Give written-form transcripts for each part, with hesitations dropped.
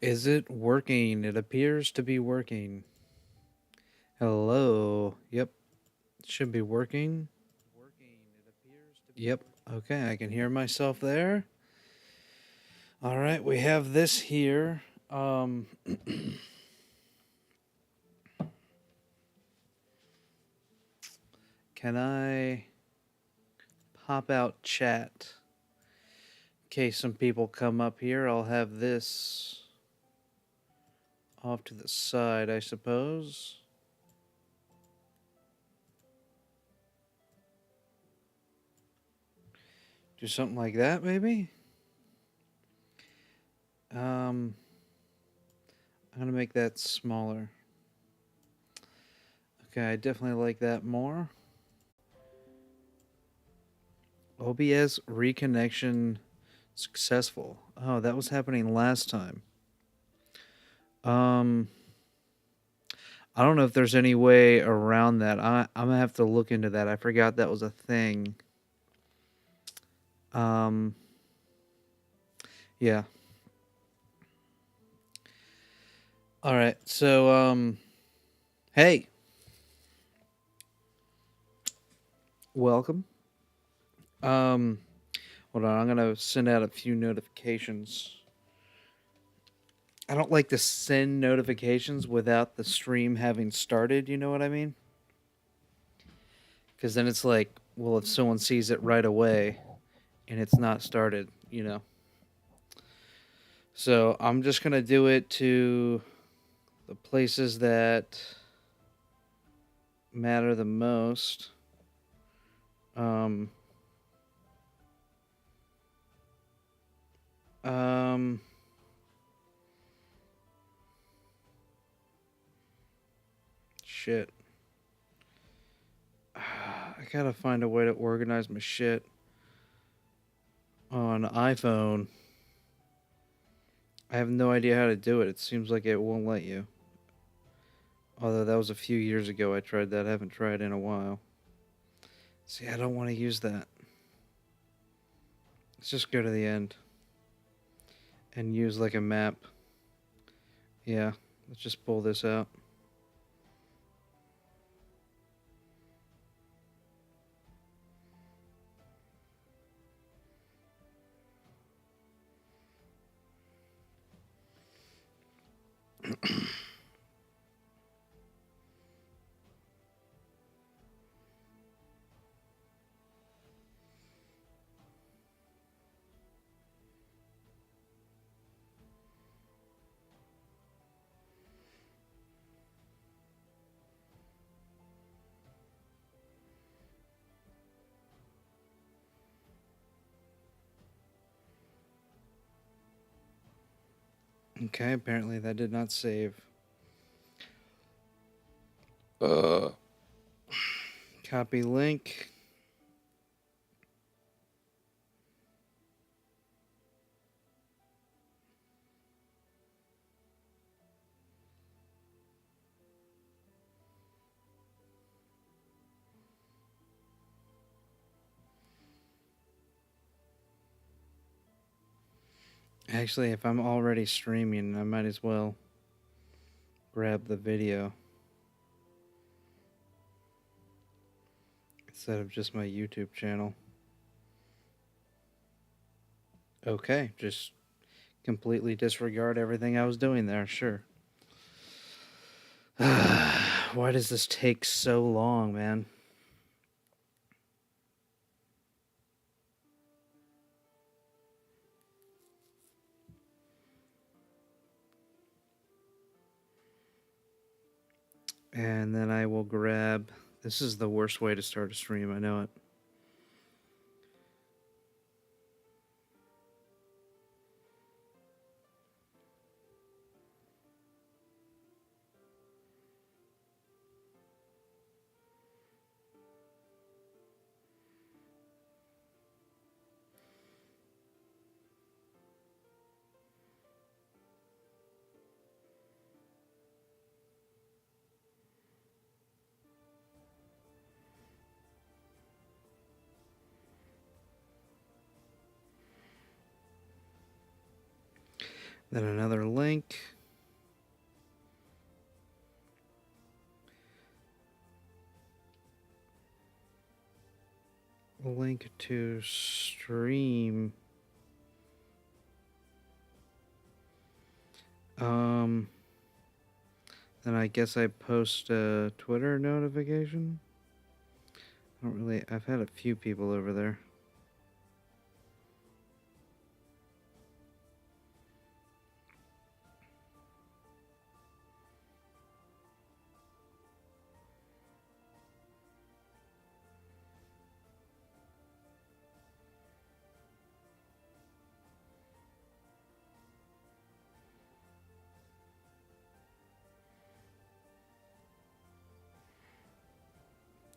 Is it working? It appears to be working. Hello. Yep. It should be working. Yep. Okay, I can hear myself there. All right, we have this here. Can I pop out chat? In case some people come up here, I'll have this off to the side, I suppose. Do something like that, maybe? I'm gonna make that smaller. Okay, I definitely like that more. OBS reconnection successful. Oh, that was happening last time. Um, I don't know if there's any way around that. I'm gonna have to look into that. I forgot that was a thing. Um, yeah. All right. So, hey, welcome. Um, hold on. I'm gonna send out a few notifications. I don't like to send notifications without the stream having started. You know what I mean? Because then it's like, well, if someone sees it right away and it's not started, you know. So I'm just gonna do it to the places that matter the most. Um, um, shit. I gotta find a way to organize my shit on iPhone. I have no idea how to do it. It seems like it won't let you. Although that was a few years ago I tried that. I haven't tried in a while. See, I don't want to use that. Let's just go to the end and use like a map. Yeah, let's just pull this out. Okay, apparently that did not save. Copy link. Actually, if I'm already streaming, I might as well grab the video instead of just my YouTube channel. Okay, just completely disregard everything I was doing there, sure. Why does this take so long, man? And then I will grab... This is the worst way to start a stream, I know it. Then another link. Link to stream. Then I guess I post a Twitter notification. I've had a few people over there.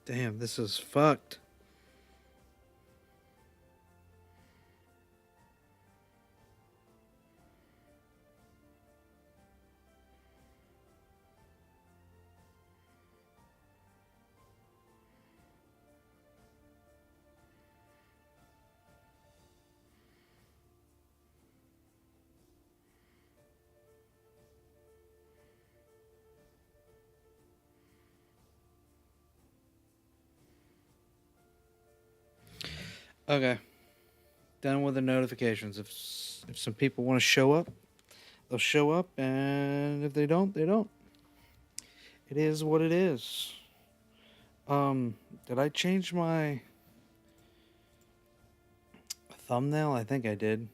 Damn, this is fucked. Okay. Done with the notifications. If some people want to show up, they'll show up, and if they don't, they don't. It is what it is. Did I change my thumbnail? I think I did.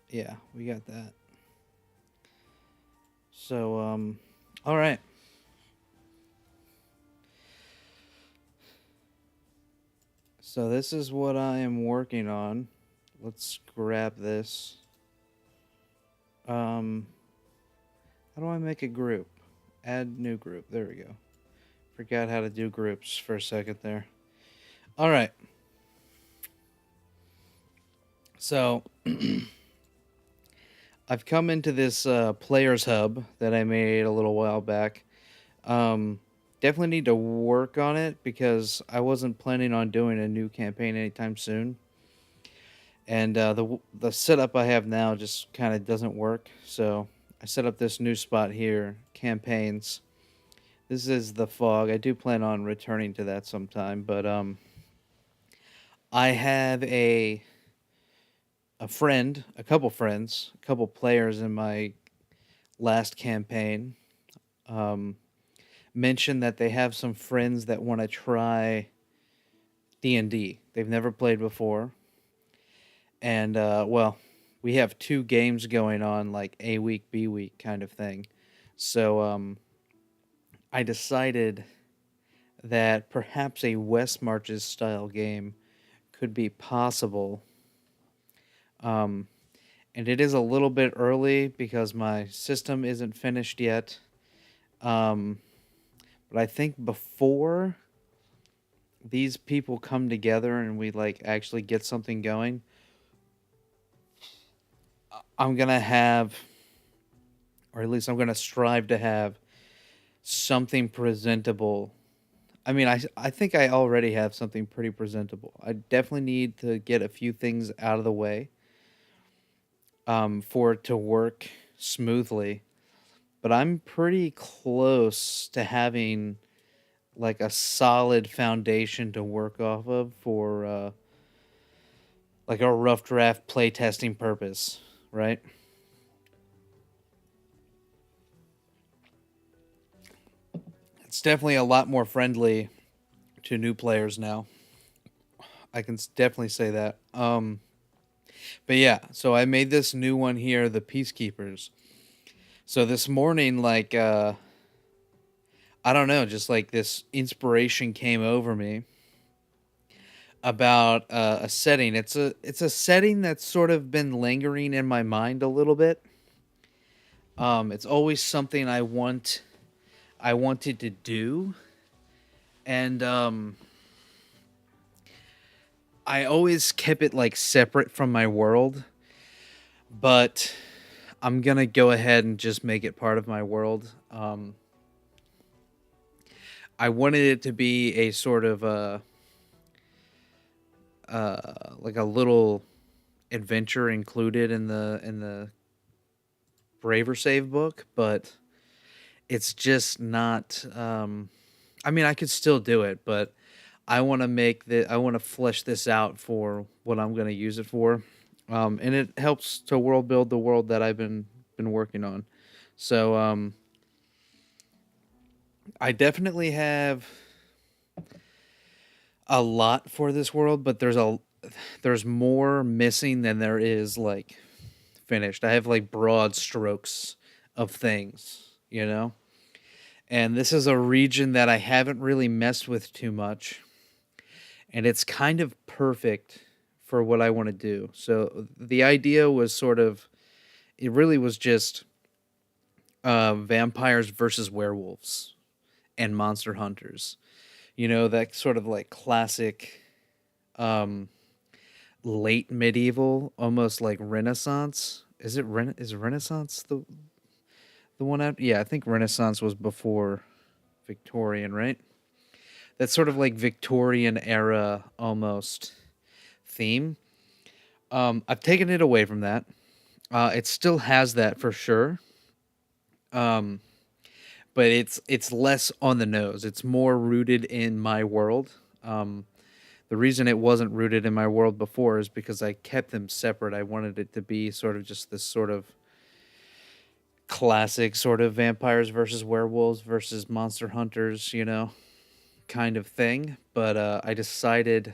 Yeah, we got that. So, all right. So this is what I am working on. Let's grab this. How do I make a group? Add new group. There we go. Forgot how to do groups for a second there. All right. So I've come into this players hub that I made a little while back. Definitely need to work on it because I wasn't planning on doing a new campaign anytime soon. And the setup I have now just kind of doesn't work. So I set up this new spot here, campaigns. This is the fog. I do plan on returning to that sometime, but I have a friend, a couple friends, a couple players in my last campaign. Mentioned that they have some friends that want to try D&D. They've never played before. And well, we have 2 games going on, like A week, B week kind of thing. So I decided that perhaps a West Marches style game could be possible. And it is a little bit early because my system isn't finished yet. But I think before these people come together and we like actually get something going, I'm gonna have, or at least I'm gonna strive to have something presentable. I mean, I think I already have something pretty presentable. I definitely need to get a few things out of the way for it to work smoothly. But I'm pretty close to having like a solid foundation to work off of for like a rough draft playtesting purpose, right? It's definitely a lot more friendly to new players now. I can definitely say that. But yeah, so I made this new one here, the Peacekeepers. So this morning, like, I don't know, just like this inspiration came over me about a setting. It's a setting that's sort of been lingering in my mind a little bit. It's always something I wanted to do, and I always kept it like separate from my world, but I'm gonna go ahead and just make it part of my world. I wanted it to be a sort of like a little adventure included in the Braver Save book, but it's just not. I mean, I could still do it, but I want to flesh this out for what I'm going to use it for, and it helps to world build the world that I've been working on. So I definitely have a lot for this world, but there's more missing than there is like finished. I have like broad strokes of things, you know? And this is a region that I haven't really messed with too much. And it's kind of perfect for what I want to do. So the idea was it really was just vampires versus werewolves and monster hunters. You know, that sort of like classic um, late medieval, almost like Renaissance. Is Renaissance the one out? Yeah, I think Renaissance was before Victorian, right? That sort of like Victorian era almost theme. I've taken it away from that. It still has that for sure. Um, but it's less on the nose. It's more rooted in my world. The reason it wasn't rooted in my world before is because I kept them separate. I wanted it to be sort of just this sort of classic sort of vampires versus werewolves versus monster hunters, you know, kind of thing. But I decided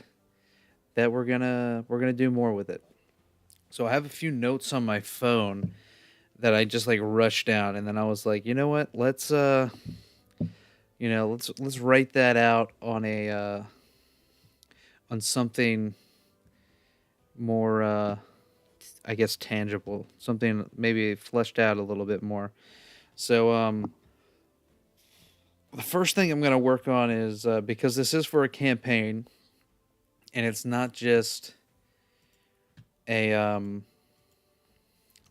that we're gonna do more with it. So I have a few notes on my phone that I just like rushed down, and then I was like, you know what? Let's write that out on something more I guess tangible, something maybe fleshed out a little bit more. So the first thing I'm going to work on is because this is for a campaign and it's not a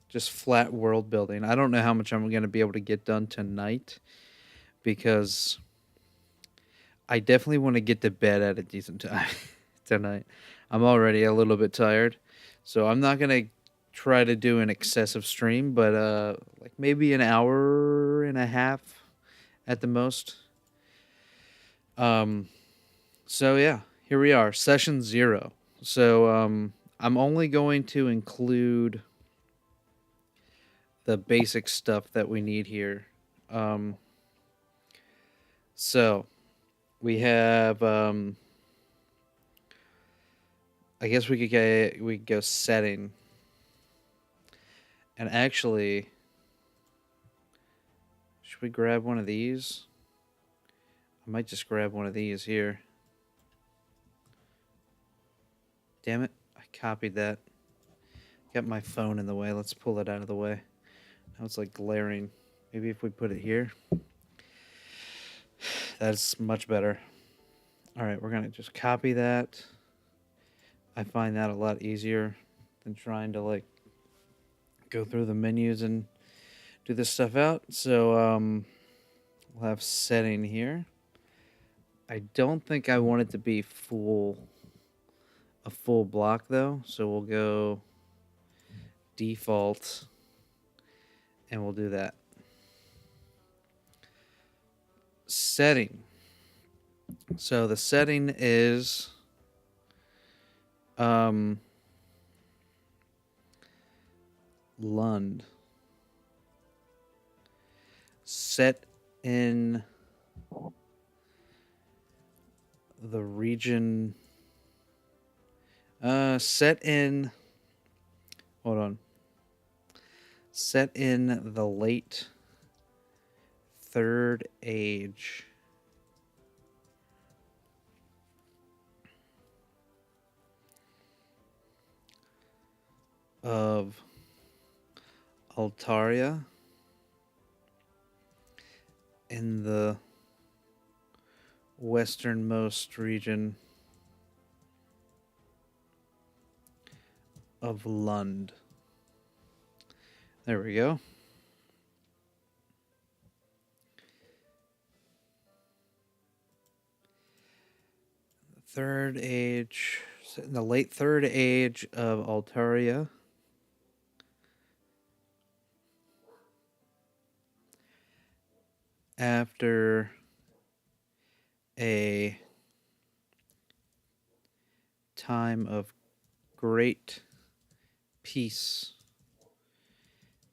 just flat world building. I don't know how much I'm going to be able to get done tonight because I definitely want to get to bed at a decent time tonight. I'm already a little bit tired, so I'm not going to try to do an excessive stream, but like maybe an hour and a half at the most. Um so yeah, here we are, session 0. So I'm only going to include the basic stuff that we need here. Um so we have I guess we could go setting. And actually, should we grab one of these? I might just grab one of these here. Damn it, I copied that. Got my phone in the way. Let's pull it out of the way. Now it's like glaring. Maybe if we put it here. That's much better. All right, we're going to just copy that. I find that a lot easier than trying to like go through the menus and do this stuff out. So we'll have setting here. I don't think I want it to be a full block though. So we'll go default and we'll do that. Setting. So the setting is Lund. Set in the region. Set in. Hold on. Set in the late Third Age. Of Altaria in the westernmost region of Lund. There we go. Third Age In the late third age of Altaria, after a time of great peace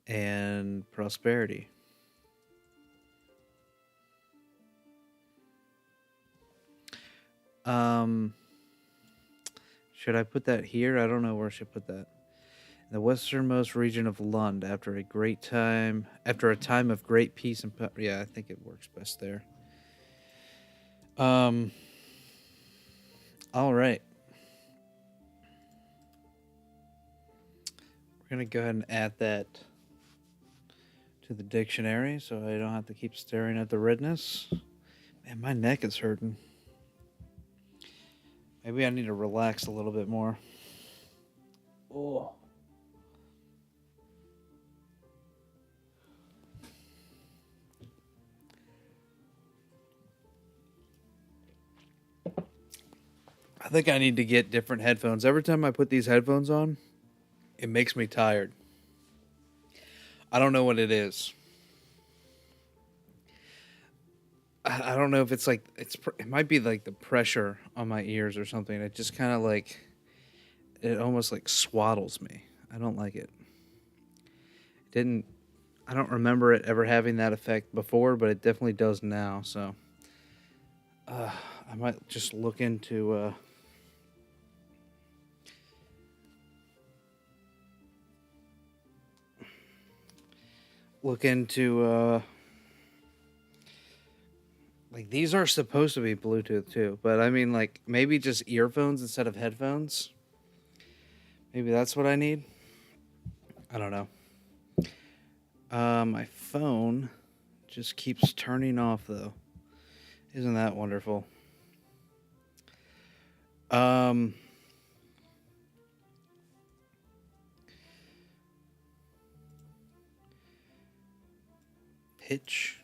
and prosperity. Should I put that here? I don't know where I should put that. The westernmost region of Lund, after a time of great peace and yeah, I think it works best there. All right. We're gonna go ahead and add that to the dictionary so I don't have to keep staring at the redness. Man, my neck is hurting. Maybe I need to relax a little bit more. Oh. I think I need to get different headphones. Every time I put these headphones on, it makes me tired. I don't know what it is. I don't know if it's like it might be like the pressure on my ears or something. It just kind of like it almost like swaddles me. I don't like it. I don't remember it ever having that effect before, but it definitely does now. So I might just look into like these are supposed to be Bluetooth too, but I mean like maybe just earphones instead of headphones. Maybe that's what I need. I don't know. My phone just keeps turning off though. Isn't that wonderful? Pitch.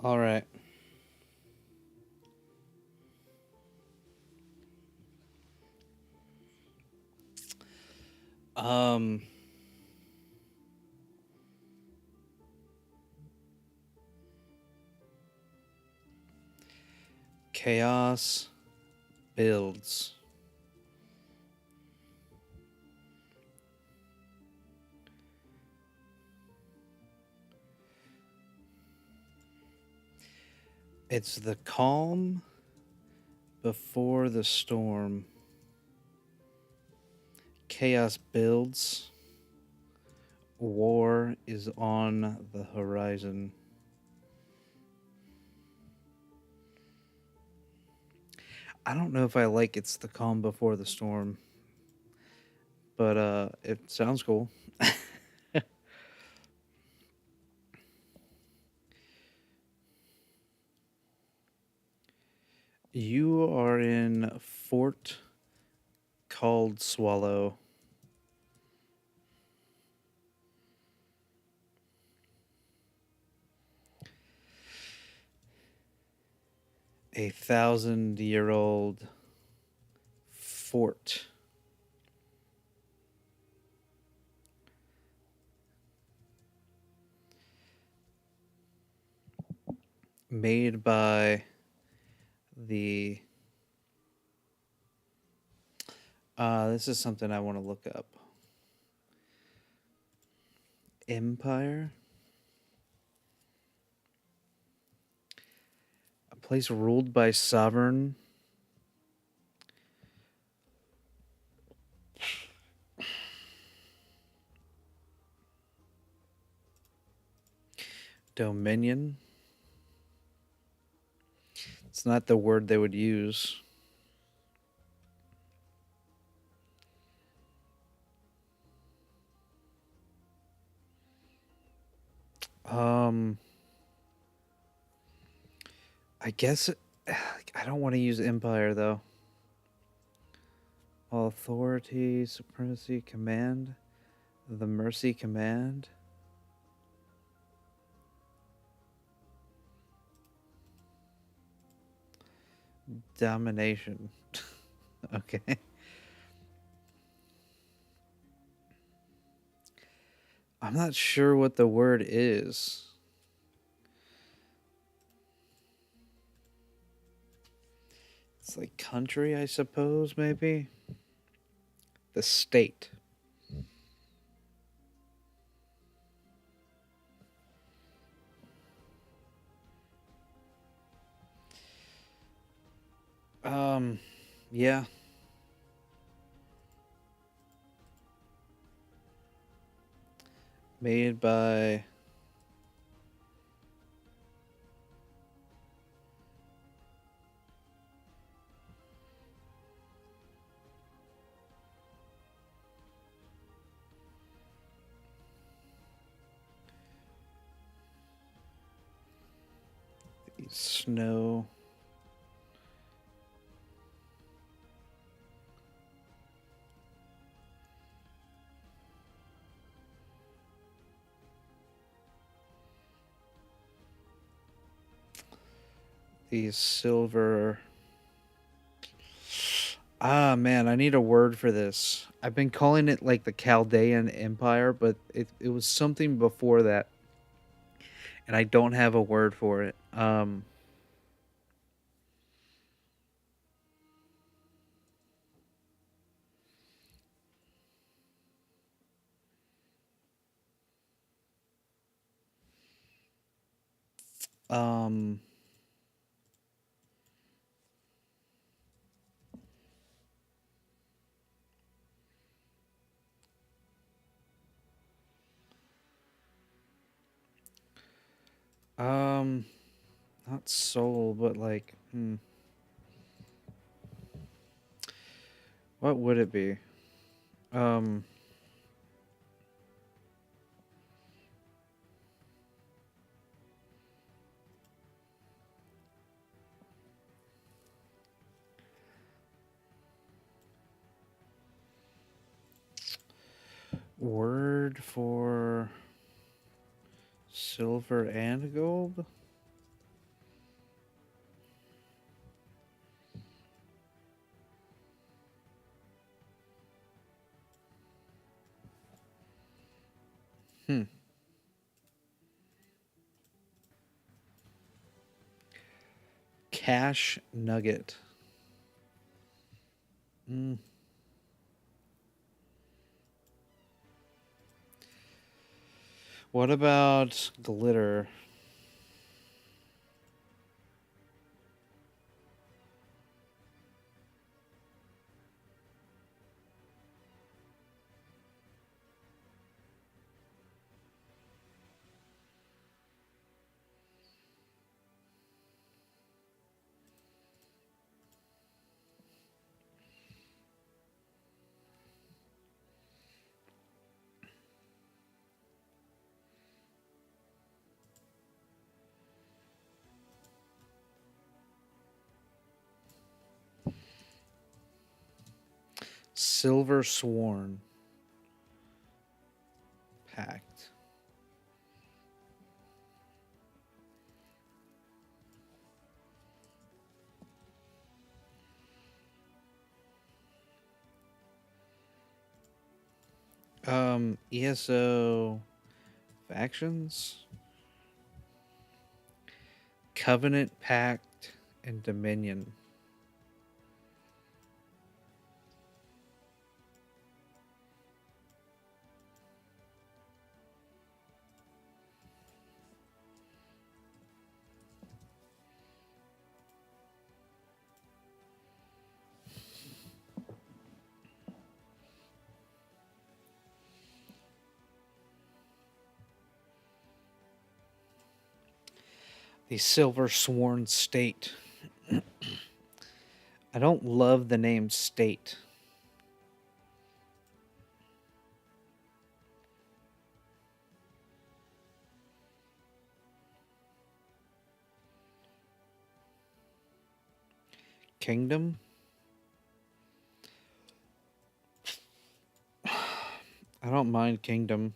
All right. Chaos builds. It's the calm before the storm. Chaos builds. War is on the horizon. I don't know if I like it's the calm before the storm, but it sounds cool. You are in Fort Called Swallow. A 1,000-year-old fort. Made by the this is something I want to look up. Empire? A place ruled by sovereign dominion. It's not the word they would use. I guess I don't want to use empire though. Authority, supremacy, command, the mercy command. Domination. Okay. I'm not sure what the word is. It's like country, I suppose, maybe? The state. Um, yeah. Made by. Snow. These silver. Ah, man, I need a word for this. I've been calling it like the Chaldean Empire, but it was something before that, and I don't have a word for it. Um, um, not soul, but like, what would it be? Um, word for silver and gold? Hmm. Cash nugget. Mm. What about glitter? Silver sworn. Pact. ESO factions, Covenant, Pact, and Dominion. The Silver Sworn State. I don't love the name state. Kingdom. I don't mind kingdom.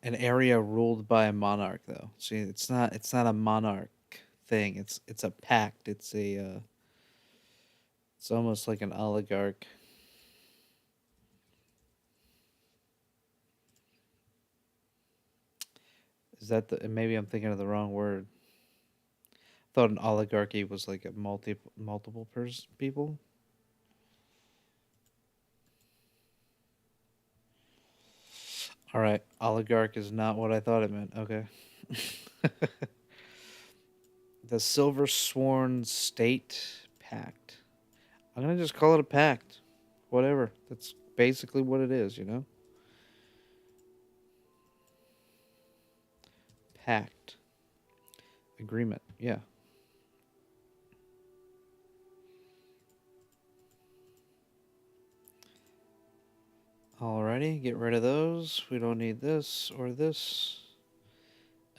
An area ruled by a monarch, though. See, it's not. It's not a monarch. thing. It's a pact. It's almost like an oligarch. Is that the? Maybe I'm thinking of the wrong word. I thought an oligarchy was like a multiple people. All right, oligarch is not what I thought it meant. Okay. The Silver Sworn State Pact. I'm gonna just call it a pact. Whatever. That's basically what it is, you know? Pact. Agreement. Yeah. Alrighty, get rid of those. We don't need this or this.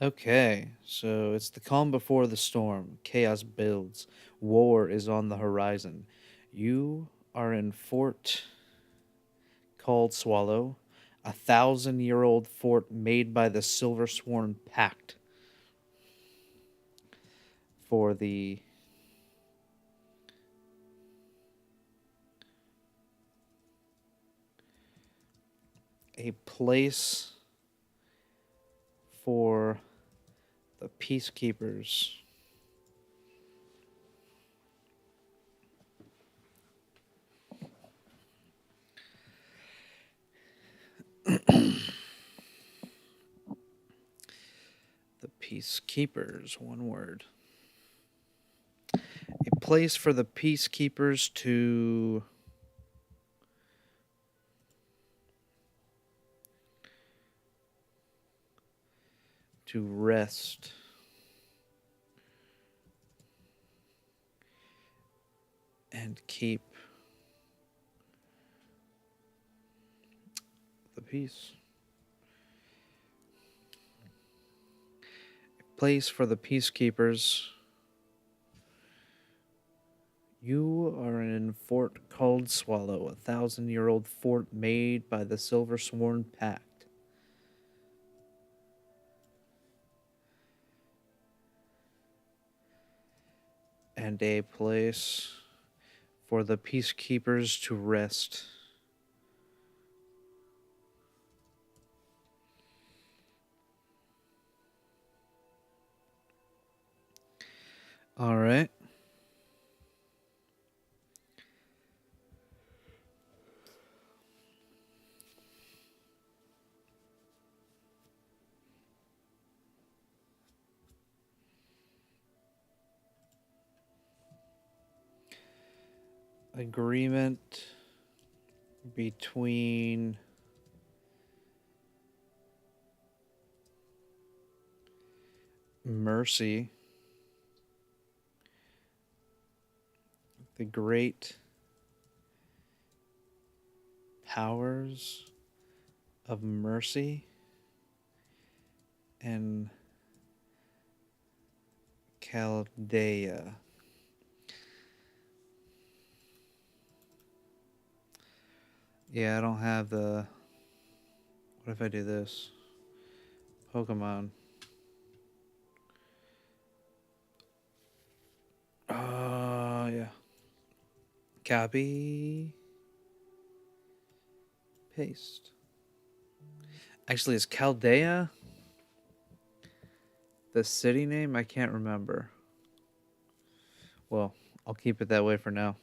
Okay, so it's the calm before the storm. Chaos builds. War is on the horizon. You are in Fort called Swallow, 1,000-year-old fort made by the Silver Sworn Pact for a place for the peacekeepers. The peacekeepers, one word. A place for the peacekeepers to rest. And keep the peace. A place for the peacekeepers. You are in Fort called Swallow, 1,000-year-old fort made by the Silver Sworn Pact. And a place for the peacekeepers to rest. All right. Agreement between Mercy, the great powers of Mercy, and Chaldea. Yeah, I don't have the... What if I do this? Pokemon. Yeah. Copy. Paste. Actually, is Chaldea the city name? I can't remember. Well, I'll keep it that way for now.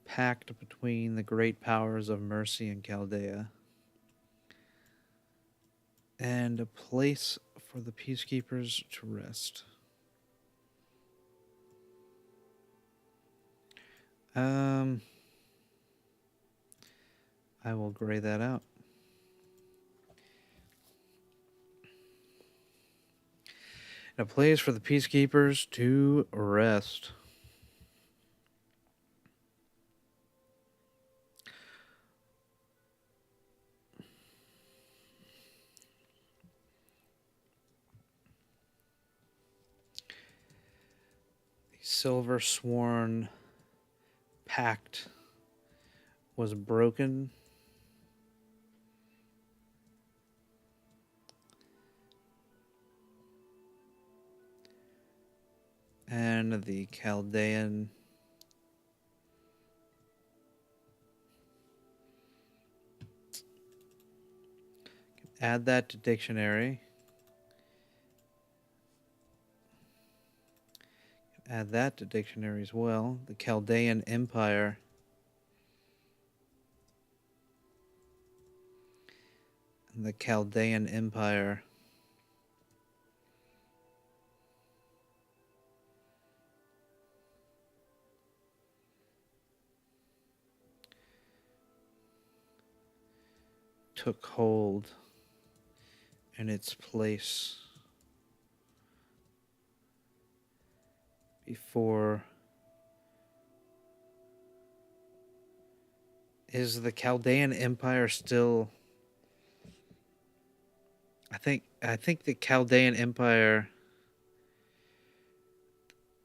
Pact between the great powers of Mercy and Chaldea. And a place for the peacekeepers to rest. I will gray that out. And a place for the peacekeepers to rest. Silver Sworn pact was broken. And the Chaldean add that to dictionary. Add that to dictionary as well. The Chaldean Empire. And the Chaldean Empire took hold in its place before. Is the Chaldean Empire still? I think the Chaldean Empire,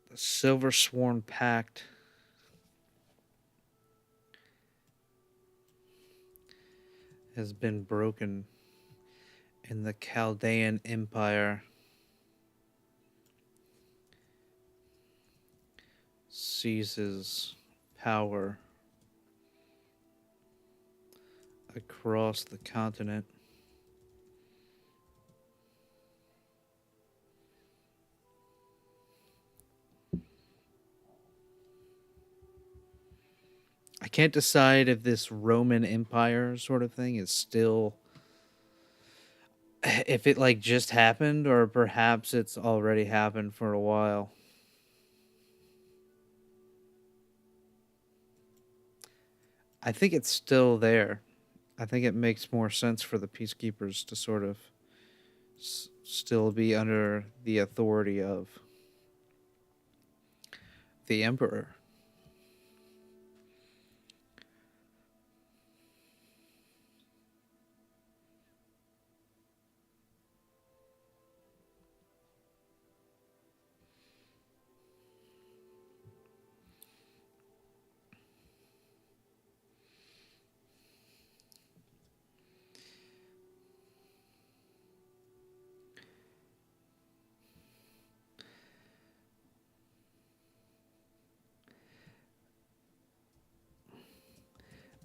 the Silver Sworn Pact, has been broken, and the Chaldean Empire seizes power across the continent. I can't decide if this Roman Empire sort of thing is still, if it like just happened, or perhaps it's already happened for a while. I think it's still there. I think it makes more sense for the peacekeepers to sort of still be under the authority of the emperor.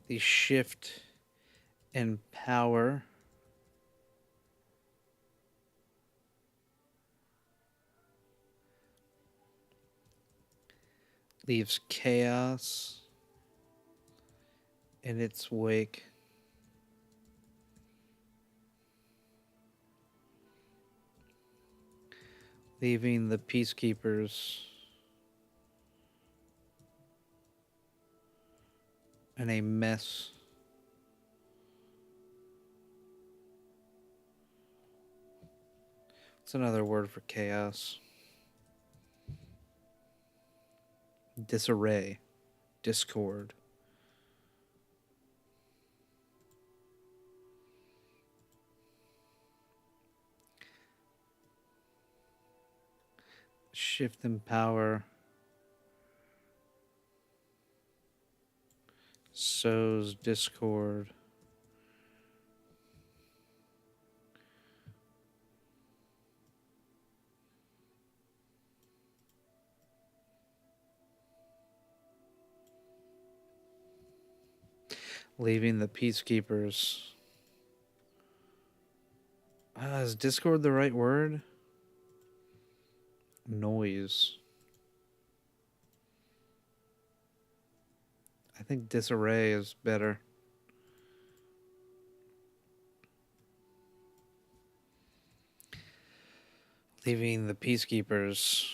The shift in power leaves chaos in its wake. Leaving the peacekeepers in a mess. What's another word for chaos? Disarray, discord. Shift in power sows discord. Leaving the peacekeepers. Is discord the right word? Noise. I think disarray is better. Leaving the peacekeepers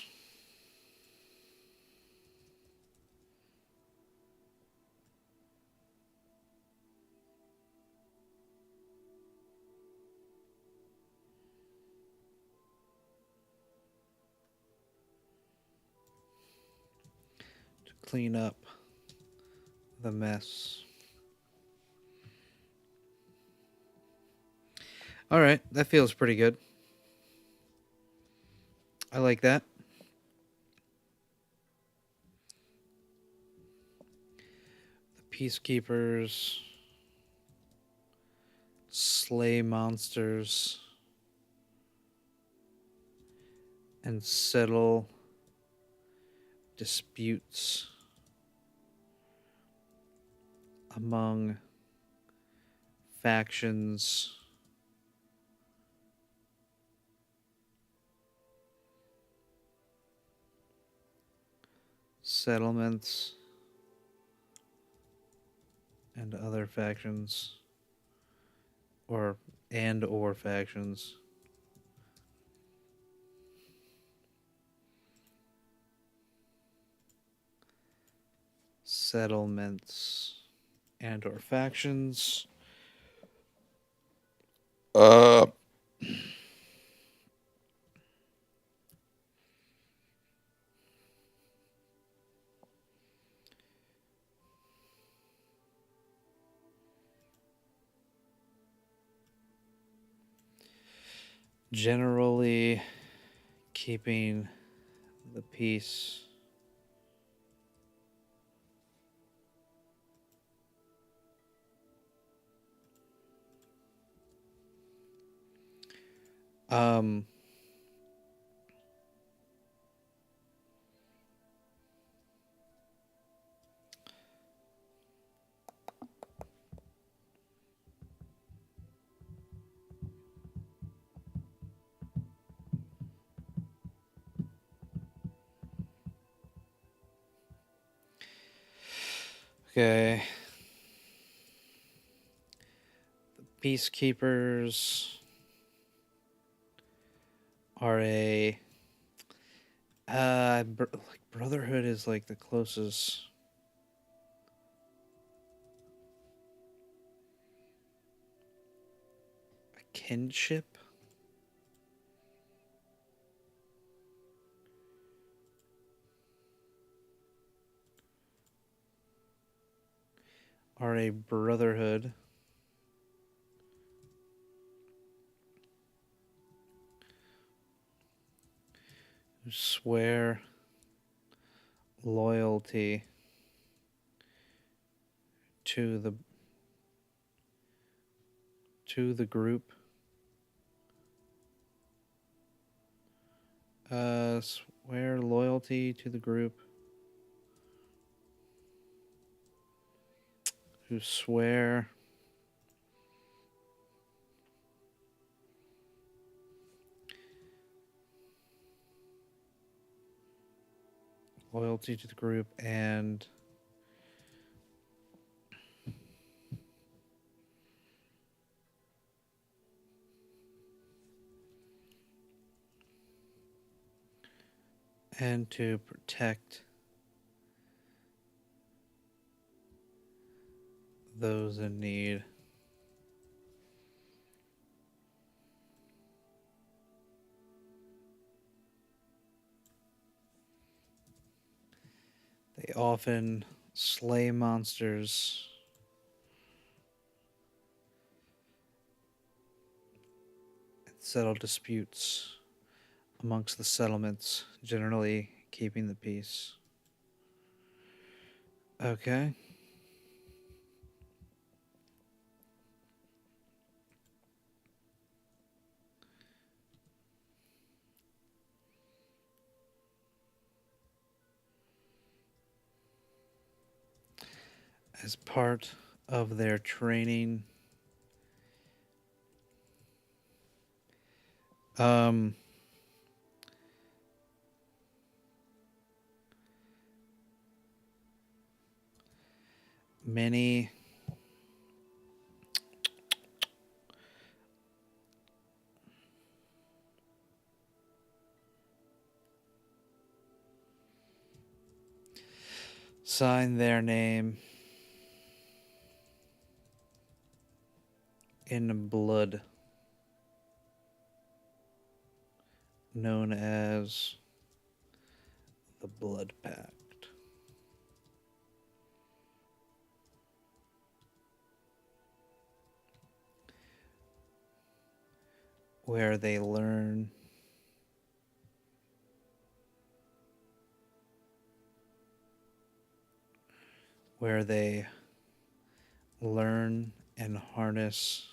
to clean up the mess. All right, that feels pretty good. I like that. peacekeepers slay monsters and settle disputes among factions settlements and other factions or factions settlements and or factions generally keeping the peace. Okay. The peacekeepers are a like brotherhood is like the closest. A kinship. Are a brotherhood who swear loyalty to the group. Swear loyalty to the group. Who swear loyalty to the group and to protect those in need. They often slay monsters and settle disputes amongst the settlements, generally keeping the peace. Okay. As part of their training, many sign their name in blood, known as the Blood Pact. Where they learn where they Learn and harness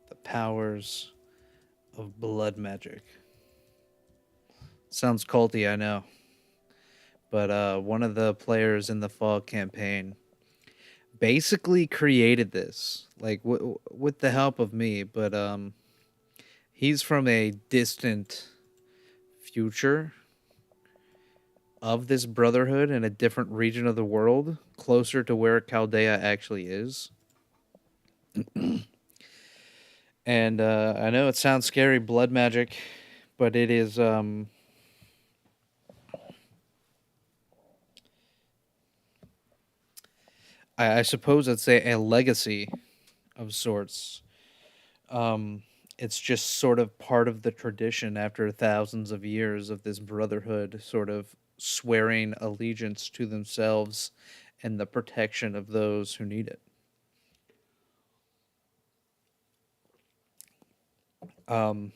the powers of blood magic. Sounds culty, I know. But one of the players in the fall campaign basically created this, like with the help of me. But he's from a distant future of this brotherhood in a different region of the world, closer to where Chaldea actually is. And I know it sounds scary, blood magic, but it is I suppose it's a legacy of sorts. Um, it's just sort of part of the tradition after thousands of years of this brotherhood sort of swearing allegiance to themselves and the protection of those who need it. Um,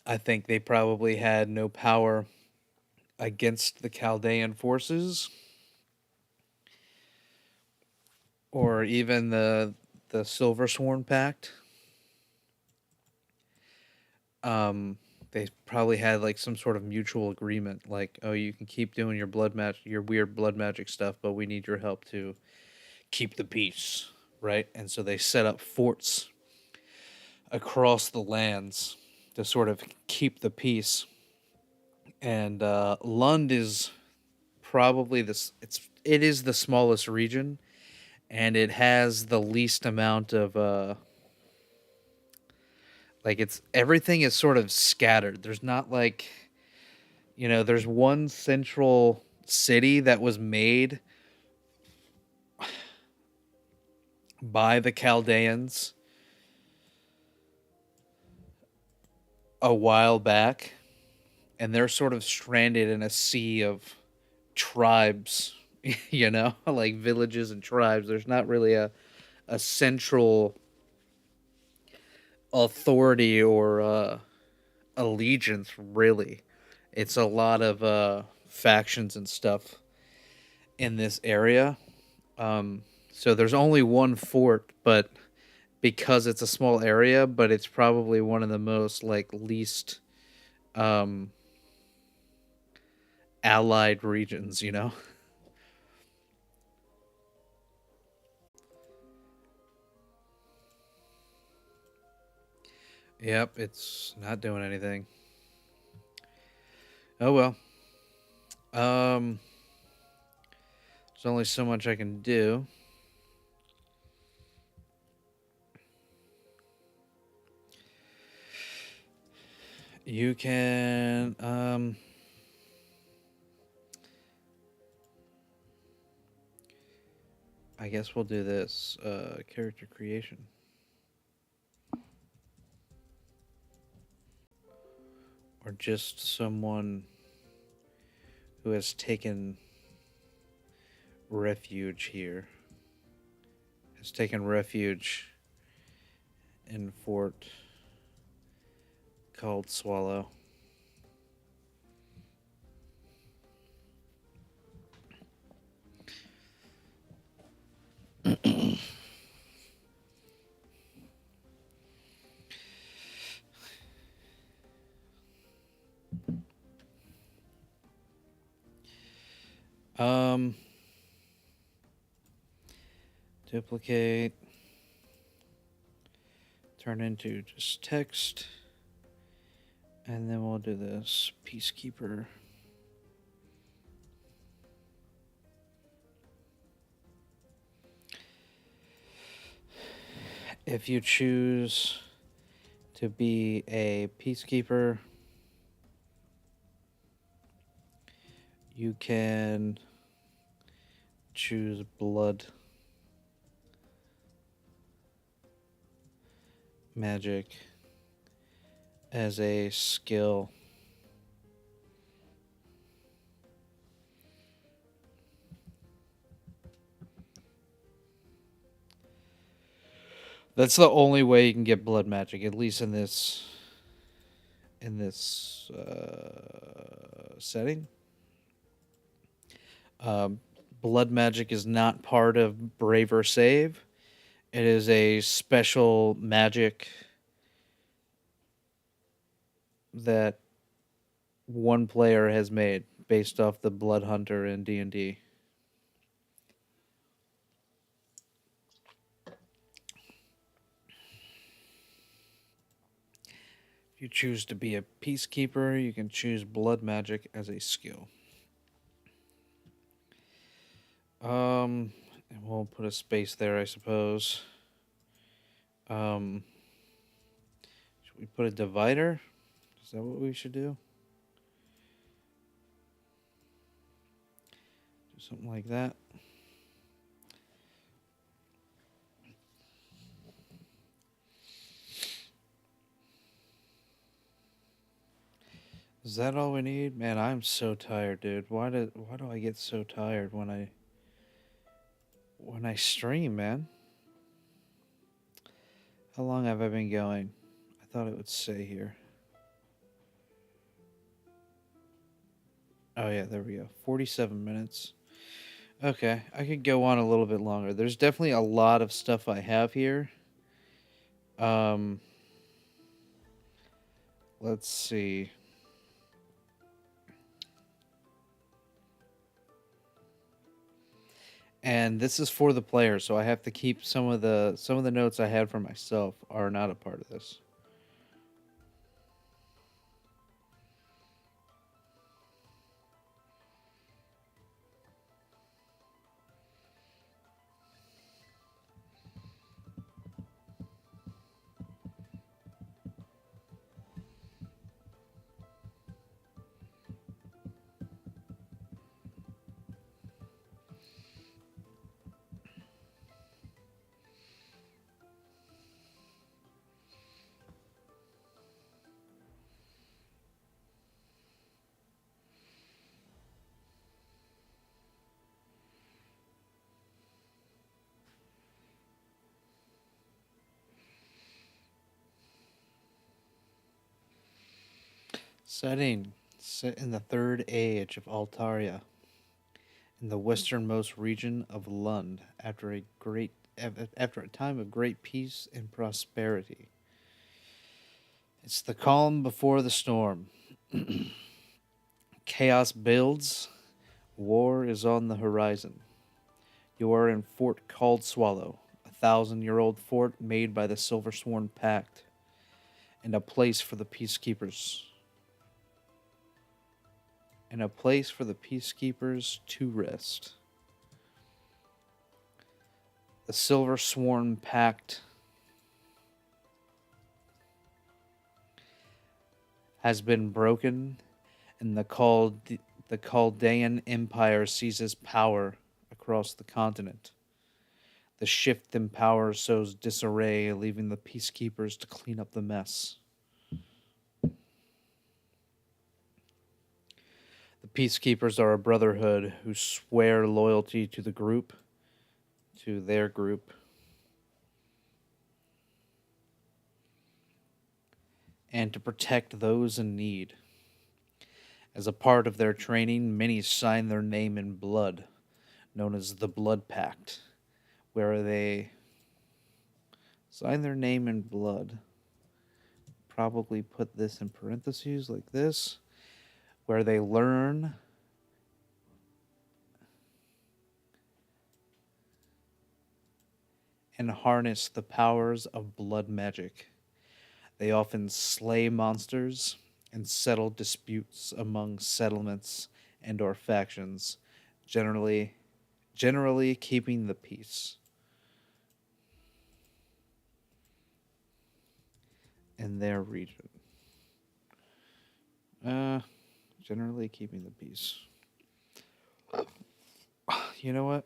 I think they probably had no power against the Chaldean forces or even the Silver Sworn Pact. Um, they probably had like some sort of mutual agreement, like, oh, you can keep doing your your weird blood magic stuff, but we need your help to keep the peace, right? And so they set up forts across the lands to sort of keep the peace. And Lund is probably this. It is the smallest region, and it has the least amount of like it's everything is sort of scattered. There's not like, there's one central city that was made by the Chaldeans a while back, and they're sort of stranded in a sea of tribes, like villages and tribes. There's not really a central authority or allegiance, really. It's a lot of factions and stuff in this area. So there's only one fort, but because it's a small area, but it's probably one of the most like least um, allied regions. Yep, it's not doing anything. Oh well. Um, there's only so much I can do. You can I guess we'll do this character creation. Or just someone who has taken refuge here. Has taken refuge in fort called Swallow. Um, duplicate, turn into just text, and then we'll do this peacekeeper. If you choose to be a peacekeeper, you can choose blood magic as a skill. That's the only way you can get blood magic, at least in this setting. Blood magic is not part of Brave or Save. It is a special magic that one player has made based off the Blood Hunter in D&D. If you choose to be a peacekeeper, you can choose blood magic as a skill. And we'll put a space there, I suppose. Should we put a divider? Is that what we should do? Do something like that. Is that all we need? Man, I'm so tired, dude. Why do I get so tired when I stream, man? How long have I been going? I thought it would say here. Oh yeah, there we go. 47 minutes. Okay, I could go on a little bit longer. There's definitely a lot of stuff I have here. Um let's see. And this is for the player, so I have to keep some of the notes I had for myself are not a part of this. Setting set in the third age of Altaria, in the westernmost region of Lund, after a time of great peace and prosperity. It's the calm before the storm. Chaos builds, war is on the horizon. You are in Fort Called Swallow, a 1,000-year-old fort made by the Silversworn Pact, and a place for the peacekeepers. And a place for the peacekeepers to rest. The Silversworn Pact has been broken, and the Chaldean Empire seizes power across the continent. The shift in power sows disarray, leaving the peacekeepers to clean up the mess. The peacekeepers are a brotherhood who swear loyalty to their group, and to protect those in need. As a part of their training, many sign their name in blood, known as the Blood Pact, where they sign their name in blood. Probably put this in parentheses like this, where they learn and harness the powers of blood magic. They often slay monsters and settle disputes among settlements and or factions, generally generally keeping the peace in their region. Uh Generally keeping the peace. You know what?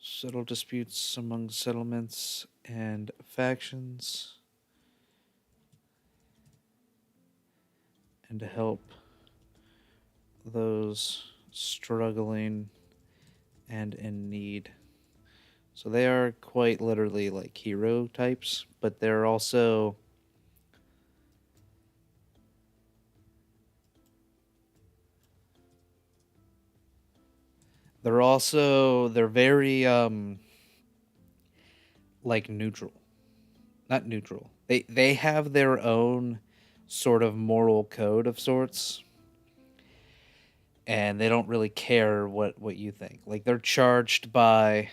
Settle disputes among settlements and factions, and to help those struggling and in need. So they are quite literally like hero types, but they're also They're very like neutral. Not neutral. They have their own sort of moral code of sorts, and they don't really care what you think. Like they're charged by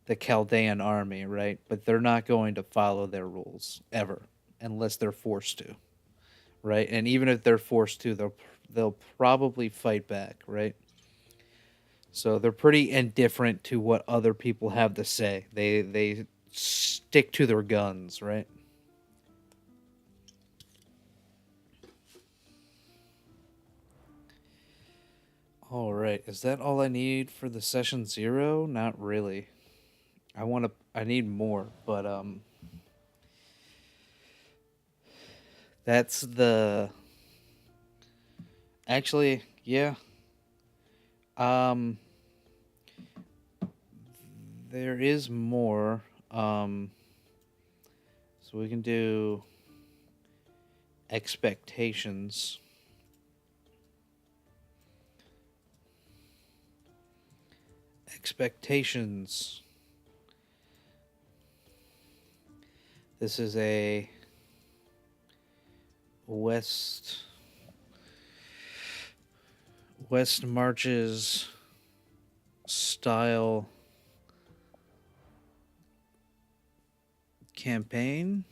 the Chaldean army, right? But they're not going to follow their rules ever unless they're forced to, right? And even if they're forced to, they'll probably fight back, right? So they're pretty indifferent to what other people have to say. They stick to their guns, right? All right. Is that all I need for the session 0? Not really. I need more, but that's the actually, yeah. Um there is more. So we can do expectations. Expectations. This is a West Marches style campaign.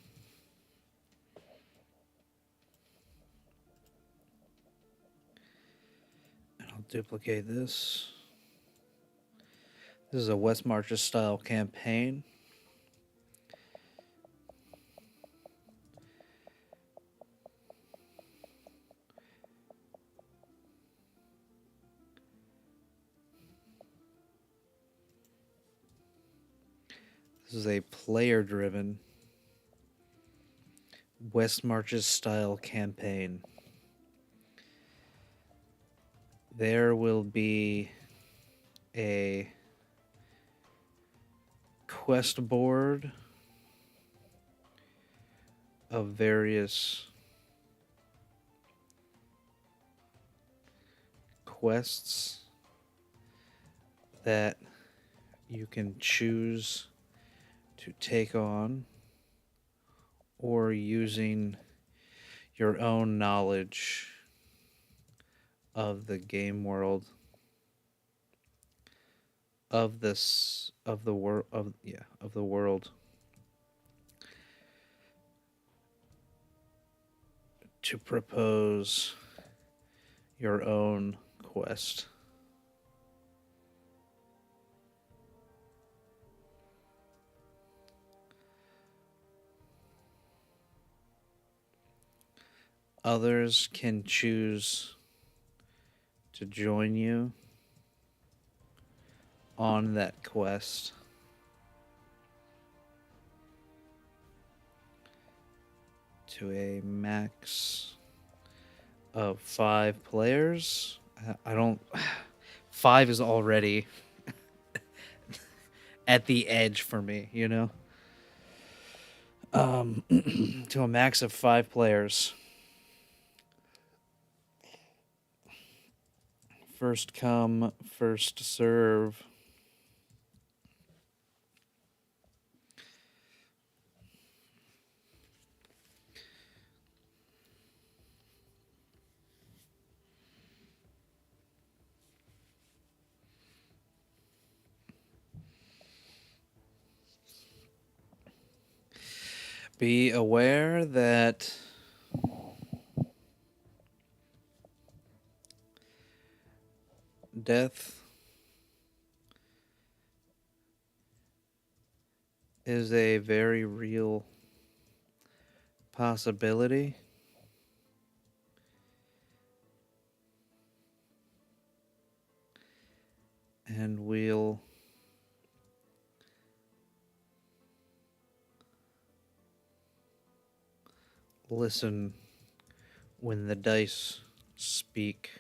And I'll duplicate this. This is a West Marches style campaign. This is a player driven West Marches style campaign. There will be a quest board of various quests that you can choose to take on, or using your own knowledge of the game world of this of the world of the world to propose your own quest. Others can choose to join you on that quest. To a max of 5 players. I don't. 5 is already at the edge for me, you know? To a max of 5 players. First come, first serve. Be aware that death is a very real possibility. And we'll listen when the dice speak.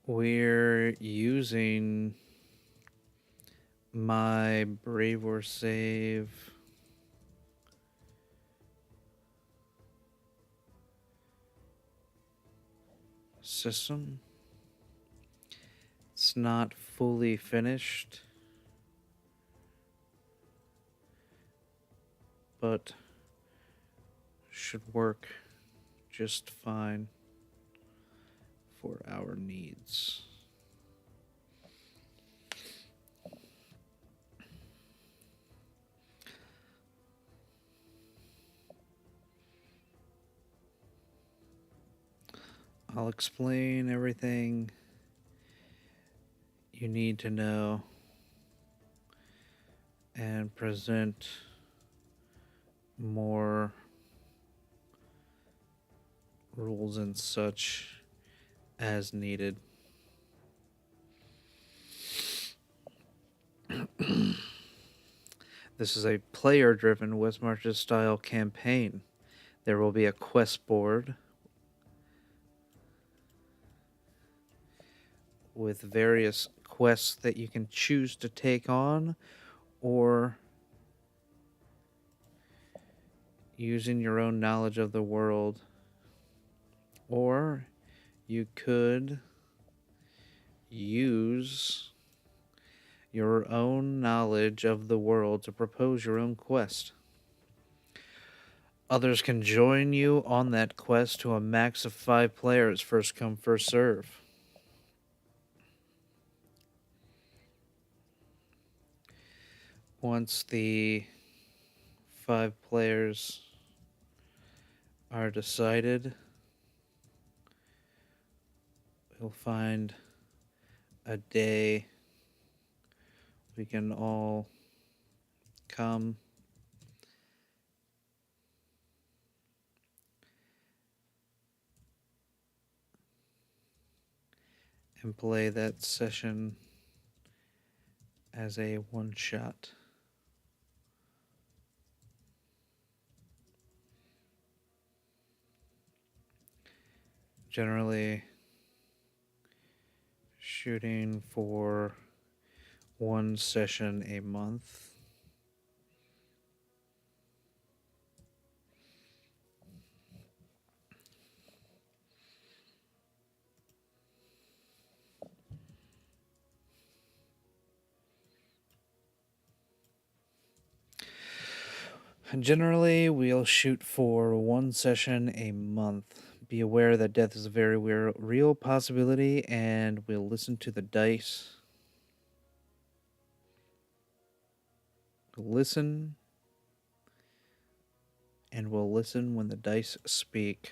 We're using my Brave or Save system. It's not fully finished, but should work just fine for our needs. I'll explain everything you need to know and present more rules and such as needed. This is a player-driven West Marches style campaign. There will be a quest board with various quests that you can choose to take on, or using your own knowledge of the world, or you could use your own knowledge of the world to propose your own quest. Others can join you on that quest to a max of 5 players, first come, first serve. Once the 5 players are decided, we'll find a day we can all come and play that session as a one-shot. Generally shooting for one session a month. Generally, we'll shoot for one session a month. Be aware that death is a very real possibility, and we'll listen to the dice. Listen, and we'll listen when the dice speak.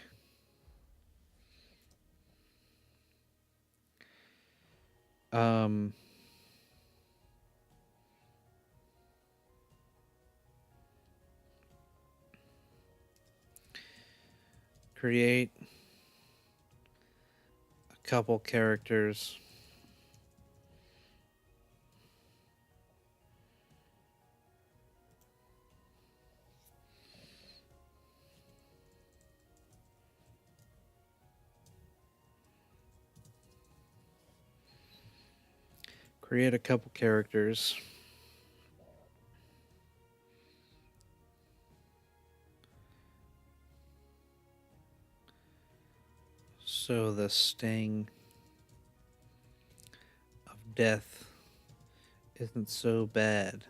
Create a couple characters. Create a couple characters. So the sting of death isn't so bad.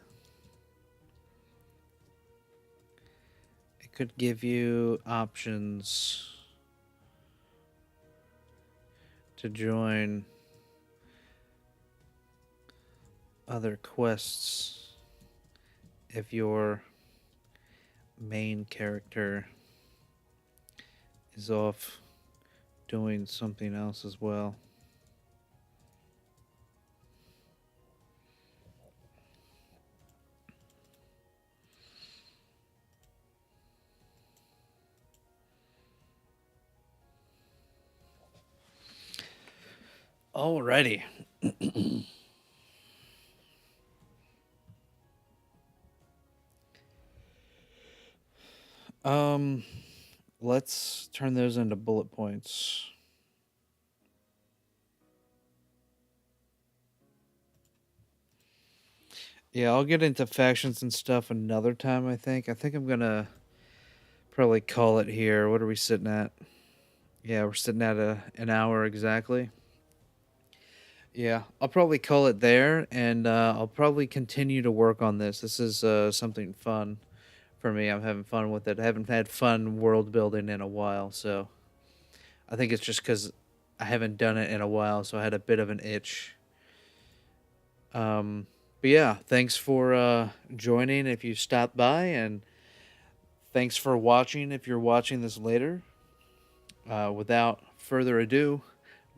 It could give you options to join other quests if your main character is off doing something else as well. Alrighty. Let's turn those into bullet points. Yeah, I'll get into factions and stuff another time, I think. I think I'm gonna probably call it here. What are we sitting at? Yeah, we're sitting at an hour exactly. Yeah, I'll probably call it there, and I'll probably continue to work on this. This is something fun for me. I'm having fun with it. I haven't had fun world building in a while, so I think it's just because I haven't done it in a while, so I had a bit of an itch. But yeah, thanks for joining if you stopped by, and thanks for watching if you're watching this later. Without further ado,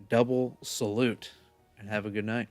double salute and have a good night.